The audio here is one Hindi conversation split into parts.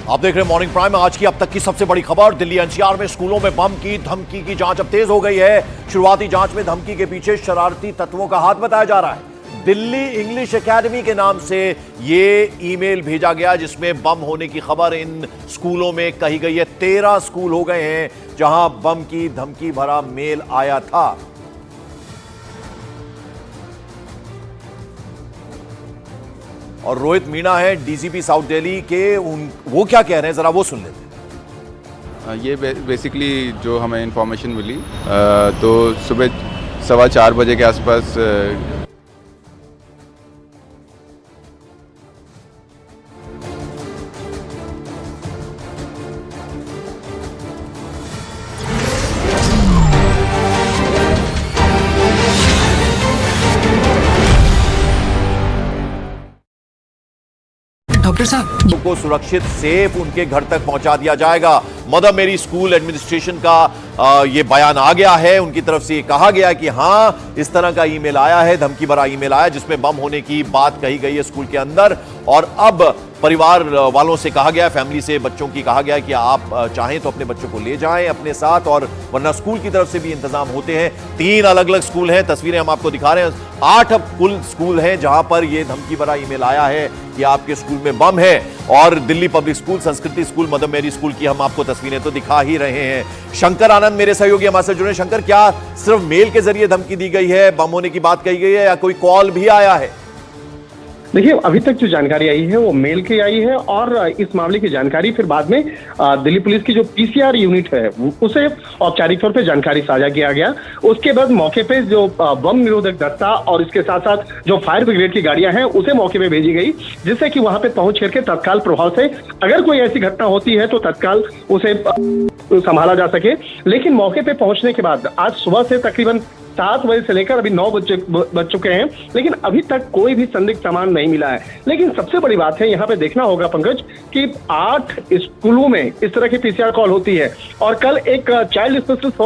आप देख रहे हैं मॉर्निंग प्राइम। आज की अब तक की सबसे बड़ी खबर, दिल्ली एनसीआर में स्कूलों में बम की धमकी की जांच अब तेज हो गई है। शुरुआती जांच में धमकी के पीछे शरारती तत्वों का हाथ बताया जा रहा है। दिल्ली इंग्लिश एकेडमी के नाम से ये ईमेल भेजा गया जिसमें बम होने की खबर इन स्कूलों में कही गई है। 13 स्कूल हो गए हैं जहां बम की धमकी भरा मेल आया था। और रोहित मीणा है डीसीपी साउथ दिल्ली के, वो क्या कह रहे हैं जरा वो सुन लेते हैं। ये बेसिकली जो हमें इंफॉर्मेशन मिली तो सुबह 4:15 बजे के आसपास डॉक्टर साहब को सुरक्षित सेफ उनके घर तक पहुंचा दिया जाएगा। मदर मेरी स्कूल एडमिनिस्ट्रेशन का ये बयान आ गया है। उनकी तरफ से ये कहा गया कि हाँ इस तरह का ईमेल आया है, धमकी भरा ईमेल आया जिसमें बम होने की बात कही गई है स्कूल के अंदर। और अब परिवार वालों से कहा गया, फैमिली से बच्चों की कहा गया कि आप चाहें तो अपने बच्चों को ले जाएं अपने साथ, और वरना स्कूल की तरफ से भी इंतजाम होते हैं। 3 अलग अलग स्कूल हैं, तस्वीरें हम आपको दिखा रहे हैं। 8 अब कुल स्कूल हैं जहां पर यह धमकी भरा ईमेल आया है कि आपके स्कूल में बम है। और दिल्ली पब्लिक स्कूल, संस्कृति स्कूल, मदर मेरी स्कूल की हम आपको तस्वीरें तो दिखा ही रहे हैं। शंकर आनंद मेरे सहयोगी हमारे साथ जुड़े। शंकर, क्या सिर्फ मेल के जरिए धमकी दी गई है, बम होने की बात कही गई है, या कोई कॉल भी आया है? देखिए, अभी तक जो जानकारी आई है वो मेल की आई है, और इस मामले की जानकारी फिर बाद में दिल्ली पुलिस की जो पीसीआर यूनिट है उसे औपचारिक तौर पे जानकारी साझा किया गया। उसके बाद मौके पे जो बम निरोधक दस्ता और इसके साथ साथ जो फायर ब्रिगेड की गाड़ियां हैं उसे मौके पे भेजी गई, जिससे कि वहां पे पहुंच करके तत्काल प्रभाव से अगर कोई ऐसी घटना होती है तो तत्काल उसे संभाला जा सके। लेकिन मौके पे पहुंचने के बाद आज सुबह से तकरीबन 7 बजे से लेकर अभी 9 बज चुके हैं, लेकिन अभी तक कोई भी संदिग्ध सामान नहीं मिला है। लेकिन सबसे बड़ी बात है, यहाँ पे देखना होगा पंकज कि 8 स्कूलों में इस तरह की पीसीआर कॉल होती है, और कल एक चाइल्ड स्पेशलिस्ट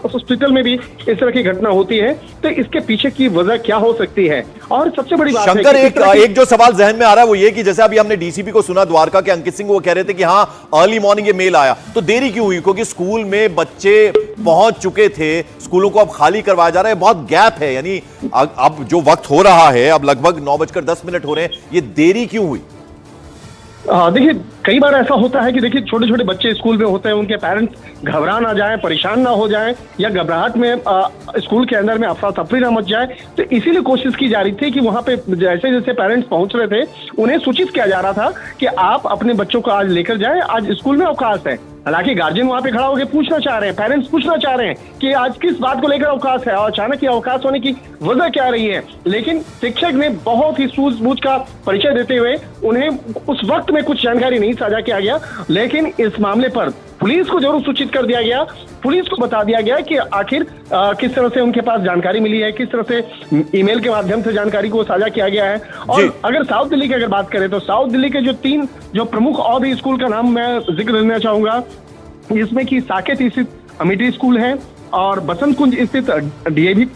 हॉस्पिटल में भी इस तरह की घटना होती है। तो इसके पीछे की वजह क्या हो सकती है? और सबसे बड़ी बात शंकर, एक जो सवाल जहन में आ रहा है वो ये कि जैसे अभी हमने डीसीपी को सुना द्वारका के अंकित सिंह, वो कह रहे थे कि हाँ अर्ली मॉर्निंग ये मेल आया, तो देरी क्यों हुई? क्योंकि स्कूल में बच्चे पहुंच चुके थे, स्कूलों को अब खाली करवाया जा रहा है, बहुत गैप है। यानी अब जो वक्त हो रहा है, अब लगभग 9:10 हो रहे हैं, ये देरी क्यों हुई? देखिए, कई बार ऐसा होता है कि देखिए छोटे छोटे बच्चे स्कूल में होते हैं, उनके पेरेंट्स घबरा ना जाएं, परेशान ना हो जाएं, या घबराहट में स्कूल के अंदर में अफरा तफरी ना मच जाए। तो इसीलिए कोशिश की जा रही थी कि वहां पे जैसे जैसे पेरेंट्स पहुंच रहे थे उन्हें सूचित किया जा रहा था कि आप अपने बच्चों को आज लेकर जाएं, आज स्कूल में अवकाश है। हालांकि गार्जियन वहां पे खड़ा होकर पूछना चाह रहे हैं, पेरेंट्स पूछना चाह रहे हैं कि आज किस बात को लेकर अवकाश है और अचानक ये अवकाश होने की वजह क्या रही है। लेकिन शिक्षक ने बहुत ही सूझबूझ का परिचय देते हुए उन्हें उस वक्त में कुछ जानकारी नहीं साझा किया गया, लेकिन इस मामले पर पुलिस को जरूर सूचित कर दिया गया। पुलिस को बता दिया गया कि आखिर किस तरह से उनके पास जानकारी मिली है, किस तरह से ईमेल के माध्यम से जानकारी को साझा किया गया है। और अगर साउथ दिल्ली की अगर बात करें तो साउथ दिल्ली के जो 3 जो प्रमुख और भी स्कूल का नाम मैं जिक्र करना चाहूंगा, जिसमें कि साकेत स्थित अमिटी स्कूल है और बसंत कुंज स्थित डीएवी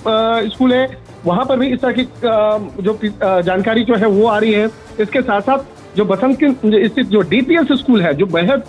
स्कूल है, वहां पर भी इस तरह की जो जानकारी जो है वो आ रही है। इसके साथ साथ जो बसंत कुंज स्थित जो डीपीएस स्कूल है, जो बेहद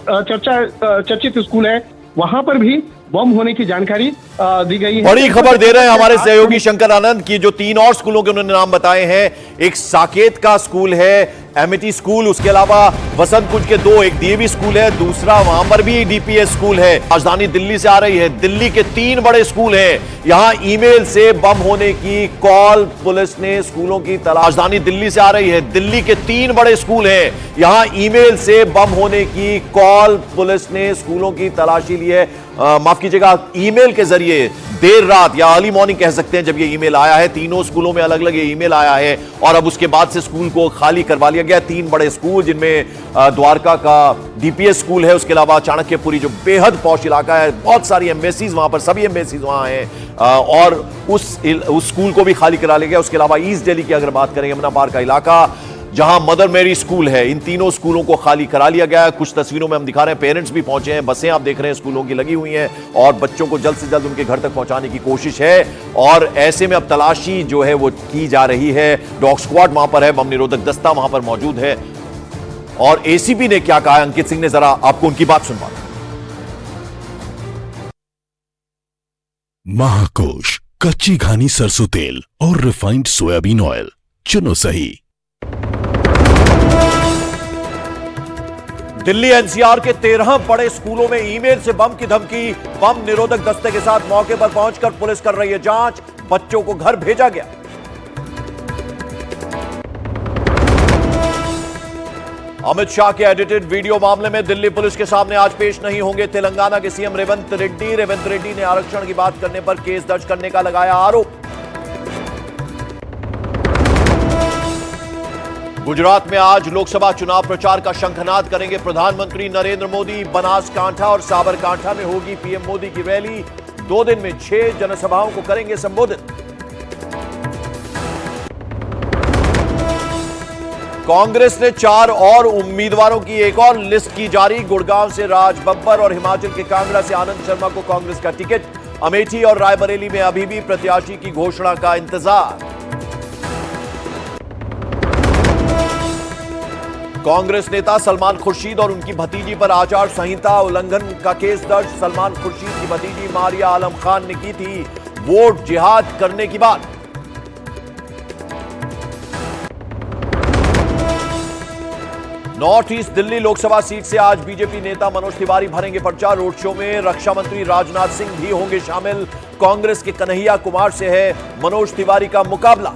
चर्चित स्कूल है, वहां पर भी बम होने की जानकारी दी गई है। बड़ी खबर दे रहे हैं हमारे सहयोगी शंकर आनंद की, जो 3 और स्कूलों के उन्होंने नाम बताए हैं। एक साकेत का स्कूल है, एमिटी स्कूल, उसके अलावा वसंत कुंज के 2, एक डीएवी स्कूल है, दूसरा वहां पर भी डीपीएस स्कूल है। राजधानी दिल्ली से आ रही है, दिल्ली के 3 बड़े स्कूल हैं, यहां ईमेल से बम होने की कॉल पुलिस ने स्कूलों की तलाश। राजधानी दिल्ली से आ रही है, दिल्ली के 3 बड़े स्कूल हैं, यहां ईमेल से बम होने की कॉल पुलिस ने स्कूलों की तलाशी ली है। माफ कीजिएगा, ईमेल के जरिए देर रात या अर्ली मॉर्निंग कह सकते हैं जब ये ईमेल आया है। 3 स्कूलों में अलग अलग ये ईमेल आया है, और अब उसके बाद से स्कूल को खाली करवा लिया गया। 3 बड़े स्कूल, जिनमें द्वारका का डीपीएस स्कूल है, उसके अलावा चाणक्यपुरी जो बेहद पॉश इलाका है, बहुत सारी एम्बेसीज वहां पर, सभी एम्बेसीज वहां हैं, और उस स्कूल को भी खाली करा लिया गया। उसके अलावा ईस्ट दिल्ली की अगर बात करें, यमुना पार का इलाका जहां मदर मेरी स्कूल है, इन 3 स्कूलों को खाली करा लिया गया है। कुछ तस्वीरों में हम दिखा रहे हैं, पेरेंट्स भी पहुंचे हैं, बसें आप देख रहे हैं स्कूलों की लगी हुई हैं, और बच्चों को जल्द से जल्द उनके घर तक पहुंचाने की कोशिश है। और ऐसे में अब तलाशी जो है वो की जा रही है। डॉग स्क्वाड वहां पर है, बम निरोधक दस्ता वहां पर मौजूद है। और एसीपी ने क्या कहा है अंकित सिंह ने, जरा आपको उनकी बात सुनवा। महाकोश कच्ची घानी सरसों तेल और रिफाइंड सोयाबीन ऑयल चुनो सही। दिल्ली एनसीआर के 13 बड़े स्कूलों में ईमेल से बम की धमकी। बम निरोधक दस्ते के साथ मौके पर पहुंचकर पुलिस कर रही है जांच। बच्चों को घर भेजा गया। अमित शाह के एडिटेड वीडियो मामले में दिल्ली पुलिस के सामने आज पेश नहीं होंगे तेलंगाना के सीएम रेवंत रेड्डी। रेवंत रेड्डी ने आरक्षण की बात करने पर केस दर्ज करने का लगाया आरोप। गुजरात में आज लोकसभा चुनाव प्रचार का शंखनाद करेंगे प्रधानमंत्री नरेंद्र मोदी। बनासकांठा और साबरकांठा में होगी पीएम मोदी की रैली। 2 दिन में 6 जनसभाओं को करेंगे संबोधित। कांग्रेस ने 4 और उम्मीदवारों की एक और लिस्ट की जारी। गुड़गांव से राज बब्बर और हिमाचल के कांगड़ा से आनंद शर्मा को कांग्रेस का टिकट। अमेठी और रायबरेली में अभी भी प्रत्याशी की घोषणा का इंतजार। कांग्रेस नेता सलमान खुर्शीद और उनकी भतीजी पर आचार संहिता उल्लंघन का केस दर्ज। सलमान खुर्शीद की भतीजी मारिया आलम खान ने की थी वोट जिहाद करने की बात। North east Delhi Lok Sabha seat से आज बीजेपी नेता मनोज तिवारी भरेंगे पर्चा। रोड शो में रक्षा मंत्री राजनाथ सिंह भी होंगे शामिल। कांग्रेस के कन्हैया कुमार से है मनोज तिवारी का मुकाबला।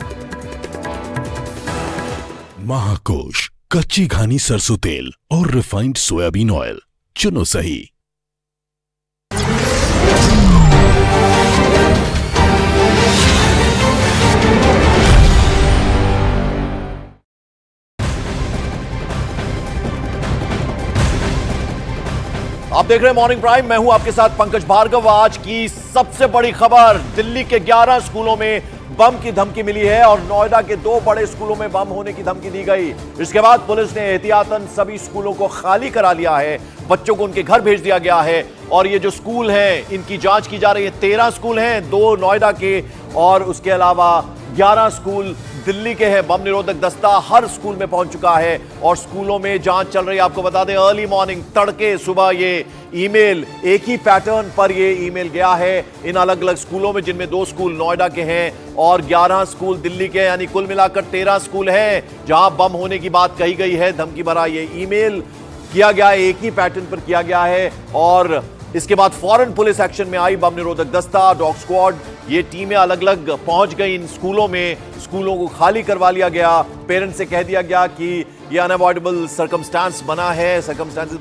महाकोश कच्ची घानी सरसों तेल और रिफाइंड सोयाबीन ऑयल चुनो सही। आप देख रहे हैं मॉर्निंग प्राइम, मैं हूं आपके साथ पंकज भार्गव। आज की सबसे बड़ी खबर, दिल्ली के 11 स्कूलों में बम की धमकी मिली है और नोएडा के 2 बड़े स्कूलों में बम होने की धमकी दी गई। इसके बाद पुलिस ने एहतियातन सभी स्कूलों को खाली करा लिया है। बच्चों को उनके घर भेज दिया गया है और ये जो स्कूल हैं इनकी जांच की जा रही है। 13 स्कूल हैं, 2 नोएडा के और उसके अलावा 11 स्कूल दिल्ली के हैं। बम निरोधक दस्ता हर स्कूल में पहुंच चुका है और स्कूलों में जांच चल रही है। आपको बता दें अर्ली मॉर्निंग, तड़के सुबह ये ईमेल, एक ही पैटर्न पर ये ईमेल गया है इन अलग अलग स्कूलों में, जिनमें 2 स्कूल नोएडा के हैं और 11 स्कूल दिल्ली के हैं। यानी कुल मिलाकर 13 स्कूल हैं जहां बम होने की बात कही गई है। धमकी भरा ये ईमेल किया गया है, एक ही पैटर्न पर किया गया है और इसके बाद फौरन पुलिस एक्शन में आई। बम निरोधक दस्ता, डॉग स्क्वाड, ये टीमें अलग अलग पहुंच गई इन स्कूलों में। स्कूलों को खाली करवा लिया गया। पेरेंट्स से कह दिया गया कि ये अनअवॉइडेबल सर्कमस्टांस बना है, सर्कमस्टांसेस